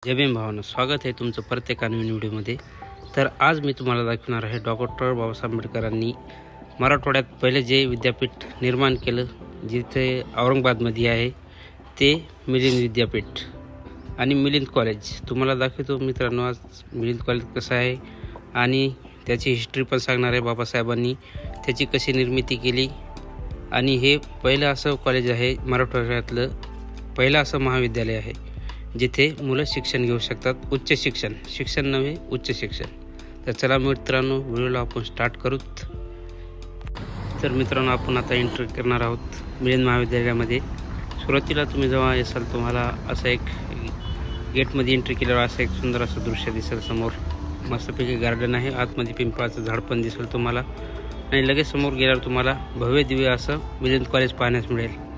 जय भीम भावांनो, स्वागत आहे तुमचं प्रत्येक नवीन व्हिडिओमध्ये। तर आज मी तुम्हाला दाखवणार आहे डॉक्टर बाबासाहेब आंबेडकरांनी मराठवाड्यात पहिले जे विद्यापीठ निर्माण केलं, जिथे औरंगाबादमध्ये आहे ते मिलिंद विद्यापीठ आणि मिलिंद कॉलेज तुम्हाला दाखवतो मित्रांनो। आज मिलिंद कॉलेज कसं आहे आणि त्याची हिस्ट्री पण सांगणार आहे। बाबासाहेबांनी त्याची कशी निर्मिती केली आणि हे पहिलं असं कॉलेज आहे, मराठवाड्यातलं पहिलं असं महाविद्यालय आहे जिथे मुलं शिक्षण घेऊ शकतात, उच्च शिक्षण नव्हे उच्च शिक्षण। तर चला मित्रांनो, व्हिडिओला आपण स्टार्ट करूत। तर मित्रांनो, आपण आता एंट्री करणार आहोत मिलिंद महाविद्यालयामध्ये। सुरुवातीला तुम्ही जेव्हा असाल तुम्हाला असं एक गेटमध्ये एंट्री केल्यावर असं एक सुंदर असं दृश्य दिसेल। समोर मस्तपैकी गार्डन आहे, आतमध्ये पिंपळाचं झाड पण दिसेल तुम्हाला आणि लगेच समोर गेल्यावर तुम्हाला भव्य दिव्य असं मिलिंद कॉलेज पाहण्यास मिळेल।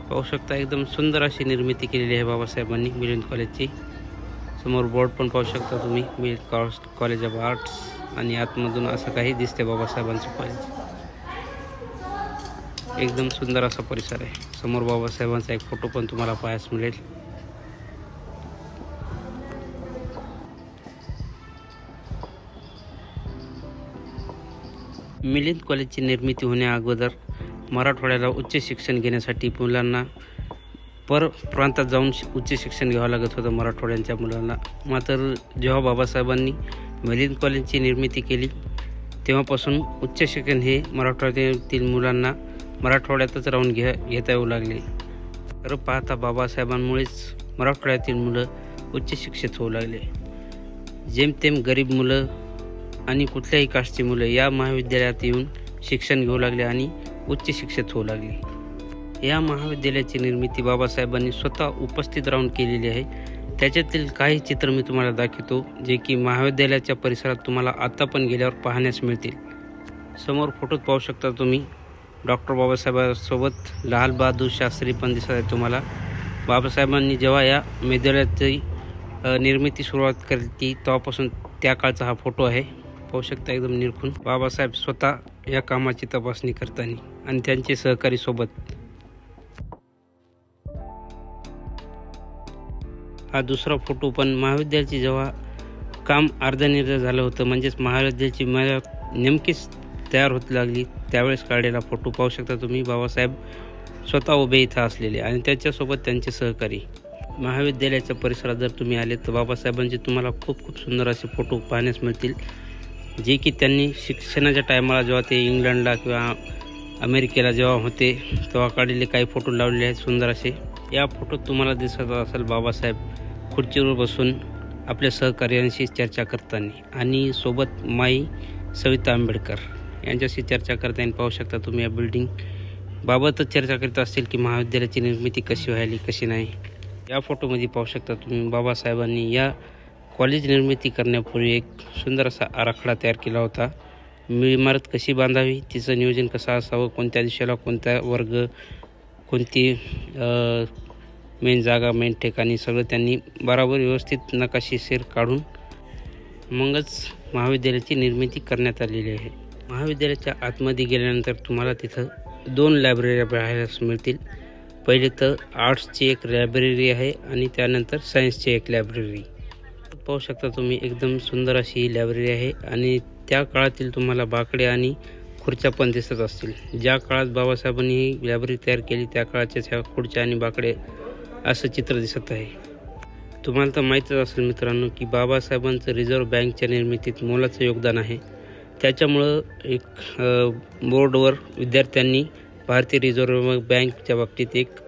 पाहू शकता, एकदम सुंदर अशी निर्मिती केलेली आहे बाबासाहेबांनी मिलिंद कॉलेजची। समोर बोर्ड पण पाहू शकता तुम्ही, मिलिंद कॉलेज ऑफ आर्ट्स, आणि आतमधून असं काही दिसते बाबासाहेबांचं कॉलेज। एकदम सुंदर असा परिसर आहे। समोर बाबासाहेबांचा एक फोटो पण तुम्हाला पाहायला मिळेल। मिलिंद कॉलेजची निर्मिती होण्या अगोदर मराठवाड्याला उच्च शिक्षण घेण्यासाठी मुलांना प्रांतात जाऊन उच्च शिक्षण घ्यावं लागत होतं मराठवाड्यांच्या मुलांना। मात्र जेव्हा बाबासाहेबांनी मिलिंद कॉलेजची निर्मिती केली तेव्हापासून उच्च शिक्षण हे मराठवाड्यातील मुलांना मराठवाड्यातच राहून घेता येऊ लागले। तर पाहता बाबासाहेबांमुळेच मराठवाड्यातील मुलं उच्च शिक्षित होऊ लागले। जेमतेम गरीब मुलं आणि कुठल्याही कास्टची मुलं या महाविद्यालयात येऊन शिक्षण घेऊ लागले आणि उच्च शिक्षित होऊ लागले। या महाविद्यालयाची निर्मिती बाबासाहेबांनी स्वतः उपस्थित राहून केलेली आहे। त्याच्यातील काही चित्र मी तुम्हाला दाखवतो, जे की महाविद्यालयाच्या परिसरात तुम्हाला आता पण गेल्यावर पाहण्यास मिळतील। समोर फोटोत पाहू शकता तुम्ही डॉक्टर बाबासाहेबांसोबत लाल बहादूर शास्त्री पण दिसत आहे तुम्हाला। बाबासाहेबांनी जेव्हा या विद्यालयाची निर्मिती सुरुवात केली तेव्हापासून त्या काळचा हा फोटो आहे। पाहू शकता एकदम निरखून बाबासाहेब स्वतः या कामाची तपासणी करताना आणि त्यांचे सहकारी सोबत। हा दुसरा फोटो पण महाविद्यालयाचे जेव्हा काम अर्धनिर्धार झालं होतं, म्हणजेच महाविद्यालयाची नेमकीच तयार होत लागली त्यावेळेस काढलेला फोटो पाहू शकता तुम्ही। बाबासाहेब स्वतः उभे इथं असलेले आणि त्याच्यासोबत त्यांचे सहकारी। महाविद्यालयाच्या परिसरात जर तुम्ही आले तर बाबासाहेबांचे तुम्हाला खूप सुंदर असे फोटो पाहण्यास मिळतील, जे की त्यांनी शिक्षणाच्या टायमाला जेव्हा ते इंग्लंडला किंवा अमेरिकेला जेव्हा होते तेव्हा काढलेले काही फोटो लावलेले आहेत सुंदर असे। या फोटोत तुम्हाला दिसत असेल बाबासाहेब खुर्चीवर बसून आपल्या सहकार्यांशी चर्चा करताना आणि सोबत माई सविता आंबेडकर यांच्याशी चर्चा करताना पाहू शकता तुम्ही। या बिल्डिंग बाबतच चर्चा करीत असतील की महाविद्यालयाची निर्मिती कशी व्हायली कशी नाही। या फोटोमध्ये पाहू शकता तुम्ही बाबासाहेबांनी या कॉलेज निर्मिती करण्यापूर्वी एक सुंदर असा आराखडा तयार केला होता। इमारत कशी बांधावी, तिचं नियोजन कसं असावं, कोणत्या दिशेला कोणता वर्ग, कोणती मेन जागा, मेन ठिकाणी सगळं त्यांनी बरोबर व्यवस्थित नकाशीशीर काढून मगच महाविद्यालयाची निर्मिती करण्यात आलेली आहे। महाविद्यालयाच्या आतमध्ये गेल्यानंतर तुम्हाला तिथं 2 लायब्ररी पाहायला मिळतील। पहिले तर आर्ट्सची एक लायब्ररी आहे आणि त्यानंतर सायन्सची एक लायब्ररी पाहू शकता तुम्ही। एकदम सुंदर अशी ही लायब्ररी आहे आणि त्या काळातील तुम्हाला बाकडे आणि खुर्च्या पण दिसत असतील। ज्या काळात बाबासाहेबांनी ही लायब्ररी तयार केली त्या काळाच्या ह्या खुर्च्या आणि बाकडे असं चित्र दिसत आहे। तुम्हाला तर माहीतच असेल मित्रांनो की बाबासाहेबांचं रिझर्व्ह बँकच्या निर्मितीत मोलाचं योगदान आहे। त्याच्यामुळं एक बोर्डवर विद्यार्थ्यांनी भारतीय रिझर्व्ह बँकच्या बाबतीत एक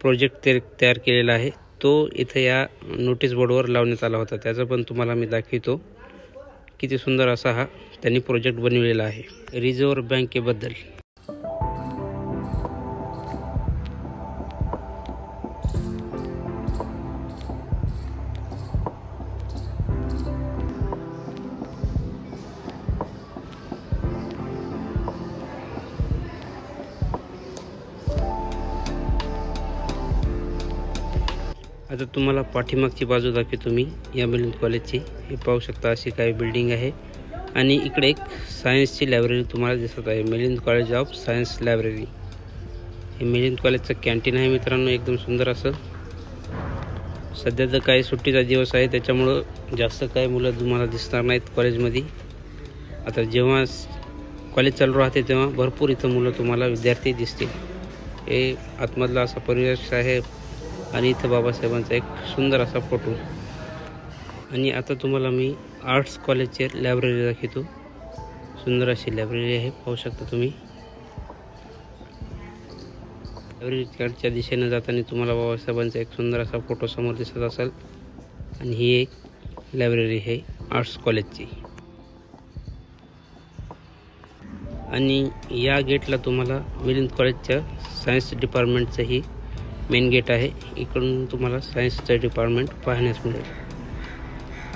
प्रोजेक्ट तयार केलेला आहे। तो इथं या नोटीस बोर्डवर लावण्यात आला होता। त्याचं पण तुम्हाला मी दाखवतो, किती सुंदर असा हा त्यांनी प्रोजेक्ट बनवलेला आहे रिझर्व्ह बँकेबद्दल। आता तुम्हाला पाठीमागची बाजू दाखवतो मी या मिलिंद कॉलेजची। हे पाहू शकता अशी काही बिल्डिंग आहे आणि इकडे एक सायन्सची लायब्ररी तुम्हाला दिसत आहे, Milind college of science library. हे मिलिंद कॉलेजचं कॅन्टीन आहे मित्रांनो, एकदम सुंदर असं। सध्या तर काही सुट्टीचा दिवस आहे, त्याच्यामुळं जास्त काही मुलं तुम्हाला दिसणार नाहीत कॉलेजमध्ये. आता जेव्हा कॉलेज चालू राहते तेव्हा भरपूर इथं मुलं तुम्हाला विद्यार्थी दिसतील. हे आतमधला असा परिवेश आहे आणि इथं बाबासाहेबांचा एक सुंदर असा फोटो. आणि आता तुम्हाला मी आर्ट्स कॉलेजचे लायब्ररी दाखवतो. सुंदर अशी लायब्ररी आहे, पाहू शकता तुम्ही. लायब्ररीच्या दिशेने जाताना तुम्हाला बाबासाहेबांचा एक सुंदर असा फोटो समोर दिसत असेल. आणि ही एक लायब्ररी आहे आर्ट्स कॉलेजची. आणि या गेटला तुम्हाला मिलिंद कॉलेजच्या सायन्स डिपार्टमेंटचंही मेन गेट आहे. इकडून तुम्हाला सायन्सचं डिपार्टमेंट पाहण्यास मिळेल.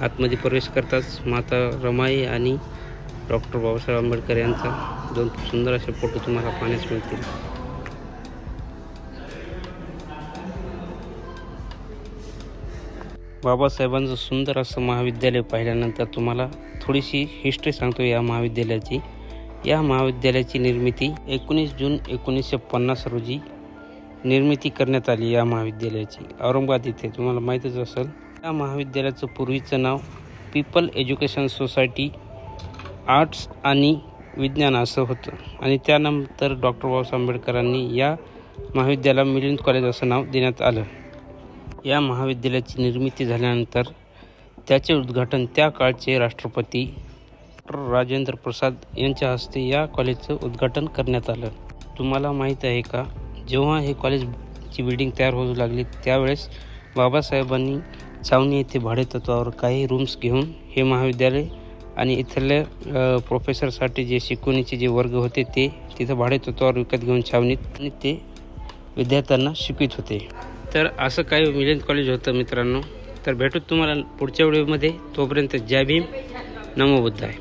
आतमध्ये प्रवेश करताच माता रमाई आणि डॉक्टर बाबासाहेब आंबेडकर यांचा दोन सुंदर असे फोटो तुम्हाला पाहण्यास मिळतील. बाबासाहेबांचं सुंदर असं महाविद्यालय पाहिल्यानंतर तुम्हाला थोडीशी हिस्ट्री सांगतो या महाविद्यालयाची. या महाविद्यालयाची निर्मिती 19 जून 1950 रोजी निर्मिती करण्यात आली. या महाविद्यालयाची औरंगाबाद इथे तुम्हाला माहीतच असेल. या महाविद्यालयाचं पूर्वीचं now people education society arts आणि विज्ञान असं होतं. आणि त्यानंतर डॉक्टर बाबासाहेब आंबेडकरांनी या महाविद्यालयाला मिलिंद कॉलेज असं नाव देण्यात आलं. या महाविद्यालयाची निर्मिती झाल्यानंतर त्याचे उद्घाटन त्या काळचे राष्ट्रपती डॉक्टर राजेंद्र प्रसाद यांच्या हस्ते या कॉलेजचं उद्घाटन करण्यात आलं. तुम्हाला माहीत आहे का, जेव्हा हे कॉलेजची बिल्डिंग तयार होऊ लागली त्यावेळेस बाबासाहेबांनी छावणी येथे भाडेतत्त्वावर काही रूम्स घेऊन हे महाविद्यालय आणि इथल्या प्रोफेसरसाठी जे शिकवणीचे जे वर्ग होते ते तिथं भाडेतत्त्वावर विकत घेऊन छावणीत आणि ते विद्यार्थ्यांना शिकवित होते. तर असं काही मिलिंद कॉलेज होतं मित्रांनो. तर भेटू तुम्हाला पुढच्या व्हिडिओमध्ये. तोपर्यंत जय भीम, नमो बुद्धाय.